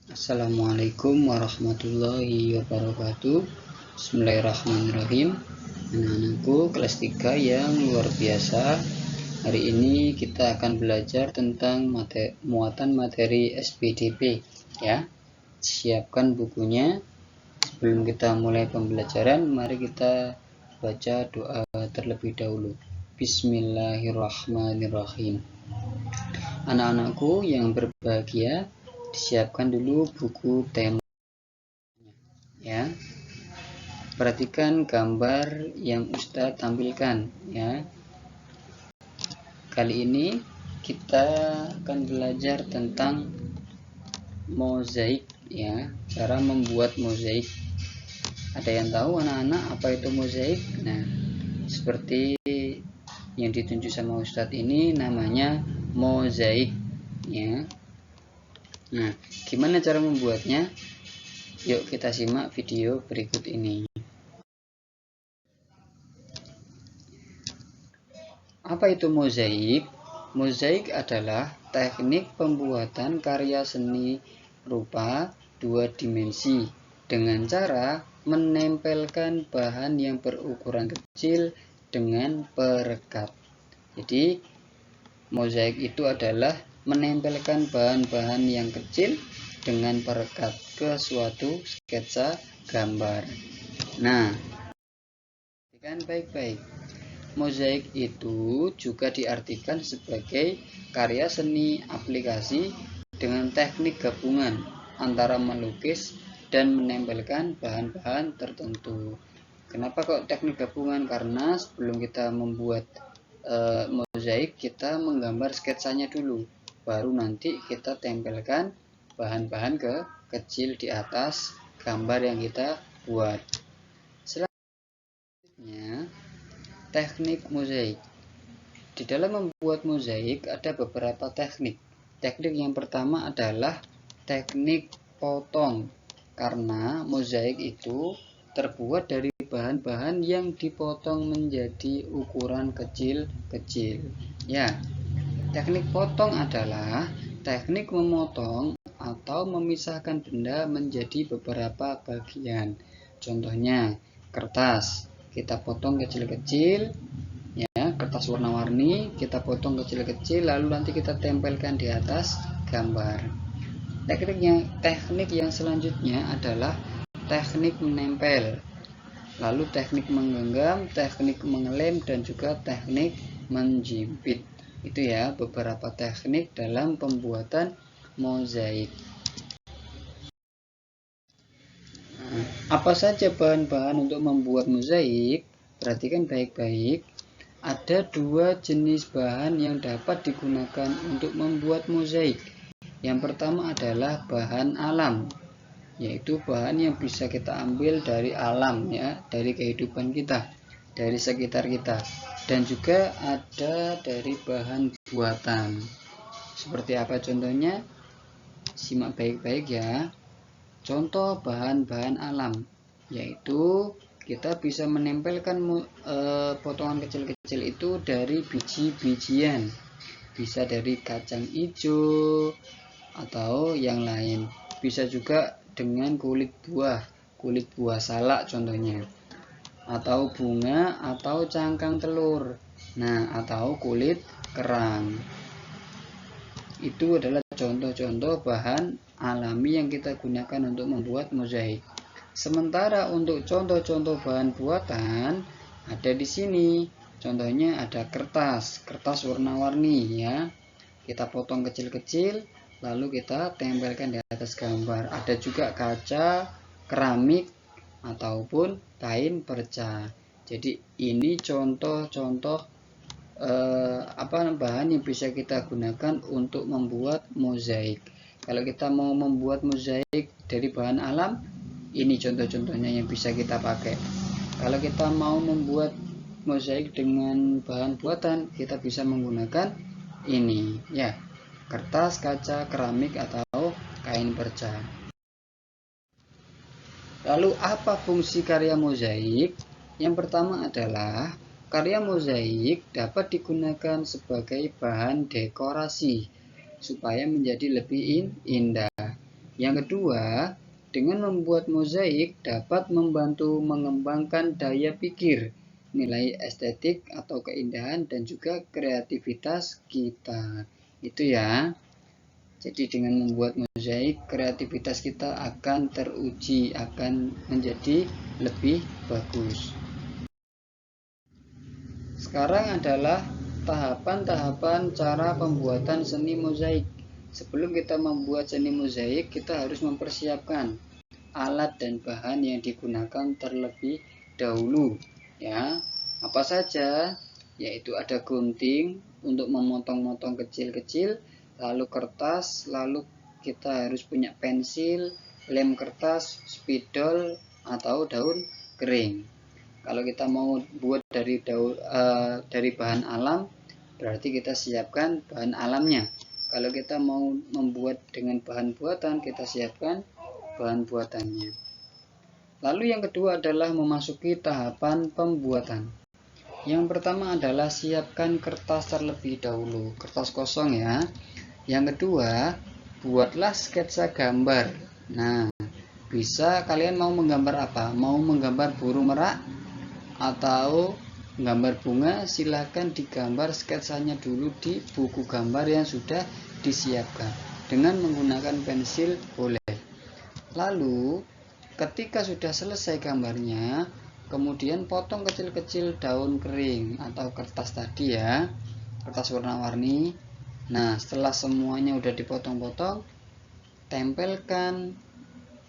Assalamualaikum warahmatullahi wabarakatuh. Bismillahirrahmanirrahim. Anak-anakku kelas 3 yang luar biasa. Hari ini kita akan belajar tentang muatan materi SPDP ya. Siapkan bukunya. Sebelum kita mulai pembelajaran, mari kita baca doa terlebih dahulu. Bismillahirrahmanirrahim. Anak-anakku yang berbahagia, disiapkan dulu buku tema ya. Perhatikan gambar yang Ustadz tampilkan ya. Kali ini kita akan belajar tentang mozaik ya, cara membuat mozaik. Ada yang tahu anak-anak apa itu mozaik? Nah, seperti yang ditunjuk sama Ustadz ini namanya mozaik ya. Nah, gimana cara membuatnya? Yuk kita simak video berikut ini. Apa itu mozaik? Mozaik adalah teknik pembuatan karya seni rupa dua dimensi dengan cara menempelkan bahan yang berukuran kecil dengan perekat. Jadi, mozaik itu adalah menempelkan bahan-bahan yang kecil dengan perekat ke suatu sketsa gambar. Nah, perhatikan baik-baik. Mozaik itu juga diartikan sebagai karya seni aplikasi dengan teknik gabungan antara melukis dan menempelkan bahan-bahan tertentu. Kenapa kok teknik gabungan? Karena sebelum kita membuat mozaik, kita menggambar sketsanya dulu, baru nanti kita tempelkan bahan-bahan kecil di atas gambar yang kita buat. Selanjutnya, teknik mozaik. Di dalam membuat mozaik ada beberapa teknik. Teknik yang pertama adalah teknik potong, karena mozaik itu terbuat dari bahan-bahan yang dipotong menjadi ukuran kecil-kecil. Ya, teknik potong adalah teknik memotong atau memisahkan benda menjadi beberapa bagian. Contohnya, kertas kita potong kecil-kecil ya, kertas warna-warni kita potong kecil-kecil, lalu nanti kita tempelkan di atas gambar. Teknik yang selanjutnya adalah teknik menempel, lalu teknik menggenggam, teknik mengelem, dan juga teknik menjepit. Itu ya beberapa teknik dalam pembuatan mozaik. Apa saja bahan-bahan untuk membuat mozaik? Perhatikan baik-baik. Ada dua jenis bahan yang dapat digunakan untuk membuat mozaik. Yang pertama adalah bahan alam, yaitu bahan yang bisa kita ambil dari alam ya, dari kehidupan kita, dari sekitar kita. Dan juga ada dari bahan buatan. Seperti apa contohnya? Simak baik-baik ya. Contoh bahan-bahan alam, yaitu kita bisa menempelkan potongan kecil-kecil itu dari biji-bijian, bisa dari kacang hijau atau yang lain, bisa juga dengan kulit buah salak contohnya, atau bunga atau cangkang telur, nah atau kulit kerang. Itu adalah contoh-contoh bahan alami yang kita gunakan untuk membuat mozaik. Sementara untuk contoh-contoh bahan buatan ada di sini. Contohnya ada kertas warna-warni ya. Kita potong kecil-kecil, lalu kita tempelkan di atas gambar. Ada juga kaca, keramik, ataupun kain perca. Jadi ini contoh-contoh bahan yang bisa kita gunakan untuk membuat mozaik. Kalau kita mau membuat mozaik dari bahan alam, ini contoh-contohnya yang bisa kita pakai. Kalau kita mau membuat mozaik dengan bahan buatan, kita bisa menggunakan ini ya, kertas, kaca, keramik, atau kain perca. Lalu apa fungsi karya mozaik? Yang pertama adalah karya mozaik dapat digunakan sebagai bahan dekorasi supaya menjadi lebih indah. Yang kedua, dengan membuat mozaik dapat membantu mengembangkan daya pikir, nilai estetik atau keindahan, dan juga kreativitas kita. Itu ya. Jadi dengan membuat mozaik, kreativitas kita akan teruji, akan menjadi lebih bagus. Sekarang adalah tahapan-tahapan cara pembuatan seni mozaik. Sebelum kita membuat seni mozaik, kita harus mempersiapkan alat dan bahan yang digunakan terlebih dahulu. Ya, apa saja? Yaitu ada gunting untuk memotong-motong kecil-kecil, lalu kertas, lalu kita harus punya pensil, lem kertas, spidol, atau daun kering. Kalau kita mau buat dari bahan alam, berarti kita siapkan bahan alamnya. Kalau kita mau membuat dengan bahan buatan, kita siapkan bahan buatannya. Lalu yang kedua adalah memasuki tahapan pembuatan. Yang pertama adalah siapkan kertas terlebih dahulu, kertas kosong ya. Yang kedua, buatlah sketsa gambar. Nah, bisa kalian mau menggambar apa? Mau menggambar burung merak atau gambar bunga, silahkan digambar sketsanya dulu di buku gambar yang sudah disiapkan. Dengan menggunakan pensil boleh. Lalu ketika sudah selesai gambarnya, kemudian potong kecil-kecil daun kering atau kertas tadi ya, kertas warna-warni. Nah, setelah semuanya udah dipotong-potong, tempelkan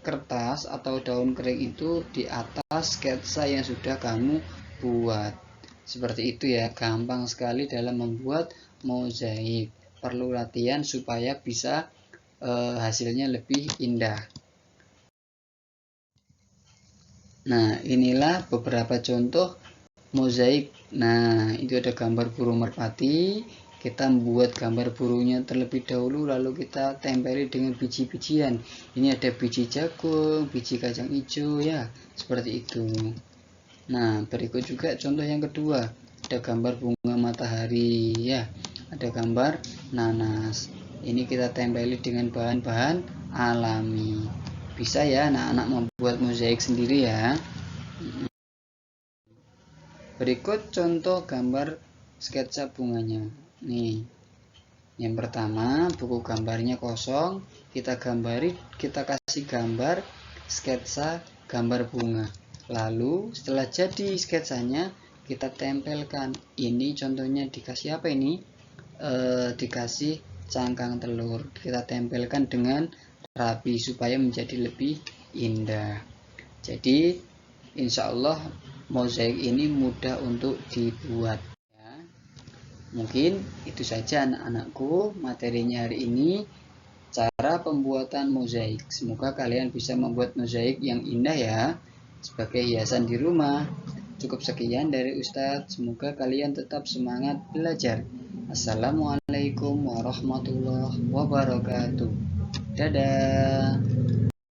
kertas atau daun kering itu di atas sketsa yang sudah kamu buat. Seperti itu ya, gampang sekali dalam membuat mozaik. Perlu latihan supaya bisa hasilnya lebih indah. Nah, inilah beberapa contoh mozaik. Nah, itu ada gambar burung merpati. Kita membuat gambar burungnya terlebih dahulu, lalu kita tempeli dengan biji-bijian. Ini ada biji jagung, biji kacang hijau ya, seperti itu. Nah, berikut juga contoh yang kedua. Ada gambar bunga matahari ya, ada gambar nanas. Ini kita tempeli dengan bahan-bahan alami. Bisa ya anak-anak membuat mozaik sendiri ya. Berikut contoh gambar sketsa bunganya. Nih, yang pertama buku gambarnya kosong, kita kasih gambar sketsa gambar bunga. Lalu setelah jadi sketsanya kita tempelkan. Ini contohnya dikasih apa ini? Dikasih cangkang telur. Kita tempelkan dengan rapi supaya menjadi lebih indah. Jadi insya Allah mozaik ini mudah untuk dibuat. Mungkin itu saja anak-anakku materinya hari ini, cara pembuatan mozaik. Semoga kalian bisa membuat mozaik yang indah ya, sebagai hiasan di rumah. Cukup sekian dari Ustadz, semoga kalian tetap semangat belajar. Assalamualaikum warahmatullahi wabarakatuh. Dadah.